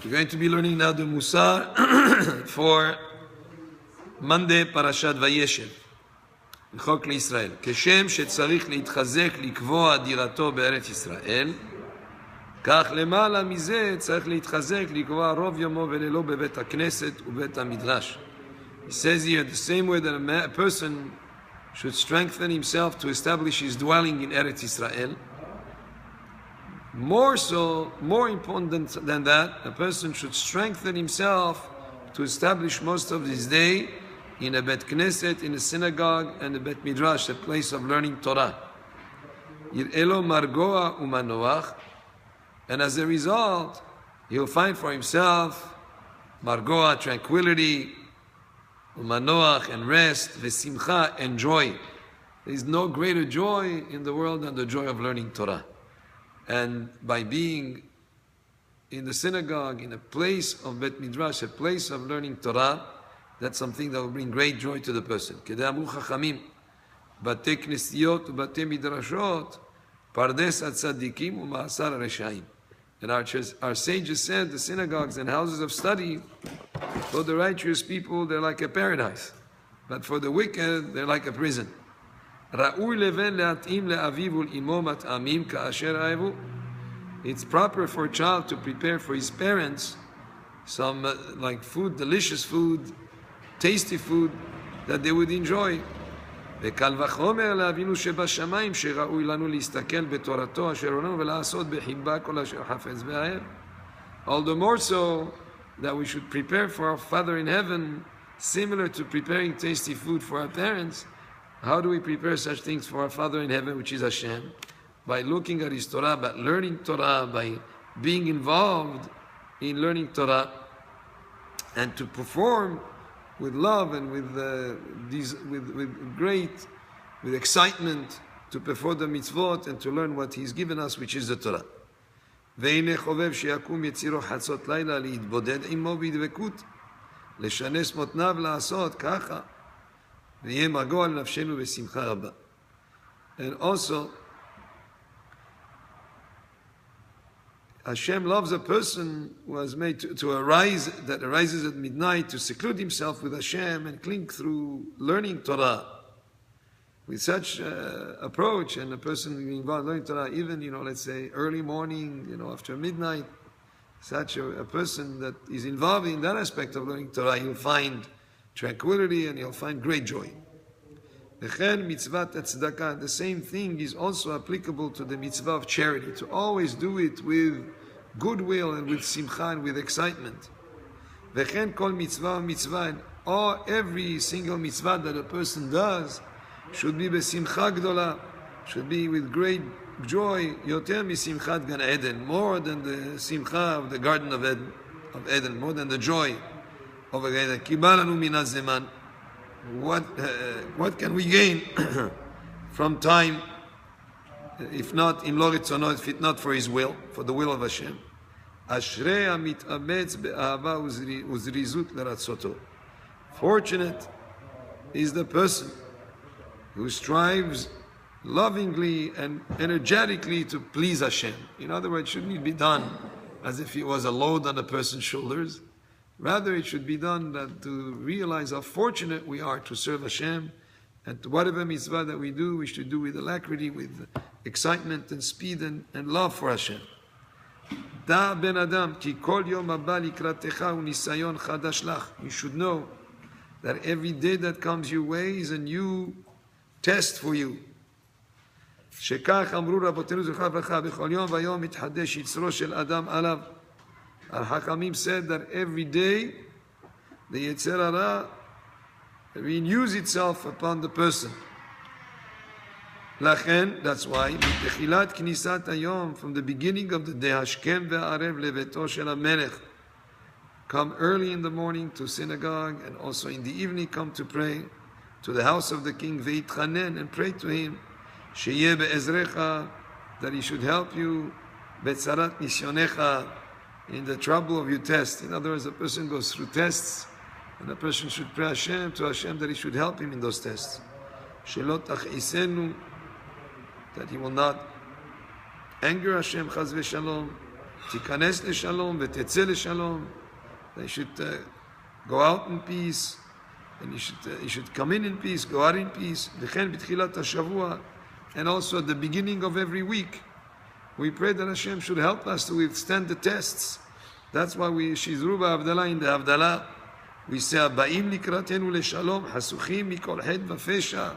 We're going to be learning now the Musar for Monday, Parashat Vayeshev. לחוק לישראל. כשם שצריך להתחזק לקבוע דירתו בארץ ישראל, כך למעלה מזה צריך להתחזק לקבוע רוב יומו ולילו בבית הכנסת ובית המדרש. He says here the same way that a person should strengthen himself to establish his dwelling in Eretz Israel. More important than that, a person should strengthen himself to establish most of his day in a Bet Knesset, in a synagogue, and a Bet Midrash, a place of learning Torah. Yir'elo margoa umanoach, and as a result, he'll find for himself margoa, tranquility, umanoach, and rest, v'simcha, and joy. There is no greater joy in the world than the joy of learning Torah. And by being in the synagogue, in a place of Bet Midrash, a place of learning Torah, that's something that will bring great joy to the person. Kedamu chachamim, bate knesiyot ubate midrashot, pardes atzadikim u'ma'asar reshaim. And our sages said the synagogues and houses of study, for the righteous people, they're like a paradise. But for the wicked, they're like a prison. Ra'ui leven le'atim le'aviv ul'imo mat'amim ka'asher ha'evu. It's proper for a child to prepare for his parents some like food, delicious food, tasty food that they would enjoy. וקל וחומר לאבינו שבשמיים שראוי לנו להסתכל בתורתו אשר עולנו ולעשות בחיבה כל אשר חפץ באהב. All the more so that we should prepare for our Father in heaven, similar to preparing tasty food for our parents. How do we prepare such things for our Father in heaven, which is Hashem? By looking at His Torah, by learning Torah, by being involved in learning Torah, and to perform with love and with excitement to perform the mitzvot and to learn what He's given us, which is the Torah. והנה חובב שיקום יצירו חצות לילה להתבודד עמו בדבקות, לשנס מותניו לעשות ככה, ויהיה מרגוע לנפשנו בשמחה רבה. And also, Hashem loves a person who has made to arise, that arises at midnight to seclude himself with Hashem and cling through learning Torah. With such approach, and a person involved in learning Torah, even, let's say early morning, after midnight, such a person that is involved in that aspect of learning Torah, he'll find tranquility and he'll find great joy. The same thing is also applicable to the mitzvah of charity, to always do it with goodwill and with simcha and with excitement. Every single mitzvah that a person does should be besimcha gdola, should be with great joy, yoter misimchat Gan Eden, more than the simcha of the Garden of Eden, more than the joy of Gan Eden. Kibalanu minat zeman. What can we gain from time, if not im lo ritzono, if not for His will, for the will of Hashem? Ashrei hamit'ametz be'ahava uzrizut leratzoto. Fortunate is the person who strives lovingly and energetically to please Hashem. In other words, shouldn't it be done as if it was a load on a person's shoulders? Rather, it should be done to realize how fortunate we are to serve Hashem, and whatever mitzvah that we do, we should do with alacrity, with excitement and speed and love for Hashem. Da ben adam, ki kol yom haba likratecha unisayon chadash lach. You should know that every day that comes your way is a new test for you. שכך אמרו רבותינו זכר ברכה, בכל יום ויום מתחדש יצרו של אדם עליו. Our Hakamim said that every day the Yetzer Hara renews itself upon the person. Lachen, that's why, מתחילת כניסת היום, from the beginning of the day, השכם והערב לביתו של המלך. Come early in the morning to synagogue, and also in the evening come to pray to the house of the king, והתחנן, and pray to him, שיהיה בעזרך, that he should help you, בצרת ניסיונך, in the trouble of your test. In other words, a person goes through tests, and a person should pray to Hashem that He should help him in those tests. Shelot ach'isenu, that he will not anger Hashem, chaz v'shalom, תיכנס לשלום ותצא לשלום. They should go out in peace, and you should come in peace, go out in peace. וכן בתחילת השבוע, and also at the beginning of every week, we pray that Hashem should help us to withstand the tests. That's why we shizru ba'avdala in the Havdalah. We say, "Aba'im likratenu leshalom, hasuchim mikol hed v'fesha."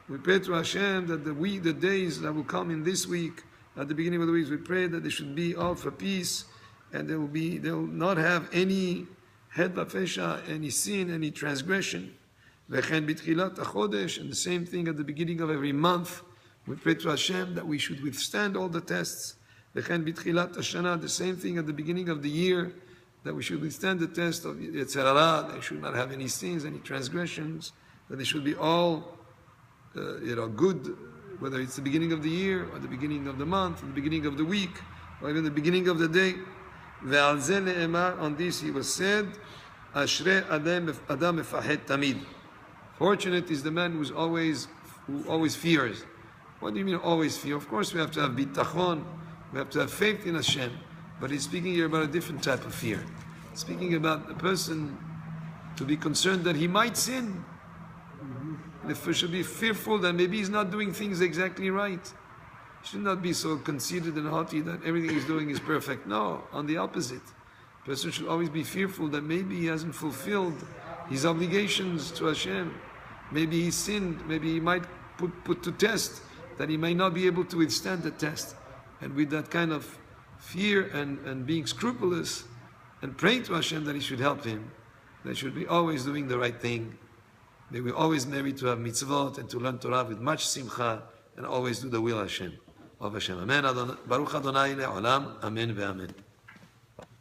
We pray to Hashem that the days that will come in this week, at the beginning of the week, we pray that they should be all for peace, and they will not have any hed v'fesha, any sin, any transgression. V'chen b'tchilat hachodesh, and the same thing at the beginning of every month. We pray to Hashem that we should withstand all the tests. V'chen b'tchilat hashana, the same thing at the beginning of the year, that we should withstand the test of Yetzer Hara. They should not have any sins, any transgressions. That they should be all, good, whether it's the beginning of the year, or the beginning of the month, or the beginning of the week, or even the beginning of the day. Ve'al zeh ne'emar, on this he was said, Ashrei adam mefahed tamid. Fortunate is the man who always fears. What do you mean always fear? Of course we have to have bitachon, we have to have faith in Hashem, but he's speaking here about a different type of fear. Speaking about a person to be concerned that he might sin. If he should be fearful that maybe he's not doing things exactly right. He should not be so conceited and haughty that everything he's doing is perfect. No, on the opposite. A person should always be fearful that maybe he hasn't fulfilled his obligations to Hashem. Maybe he sinned, maybe he might put to test, that he may not be able to withstand the test. And with that kind of fear and being scrupulous and praying to Hashem that He should help him, they should be always doing the right thing. They will always maybe to have mitzvot and to learn Torah with much simcha and always do the will of Hashem. Amen. Baruch Adonai le'olam. Amen ve'amen.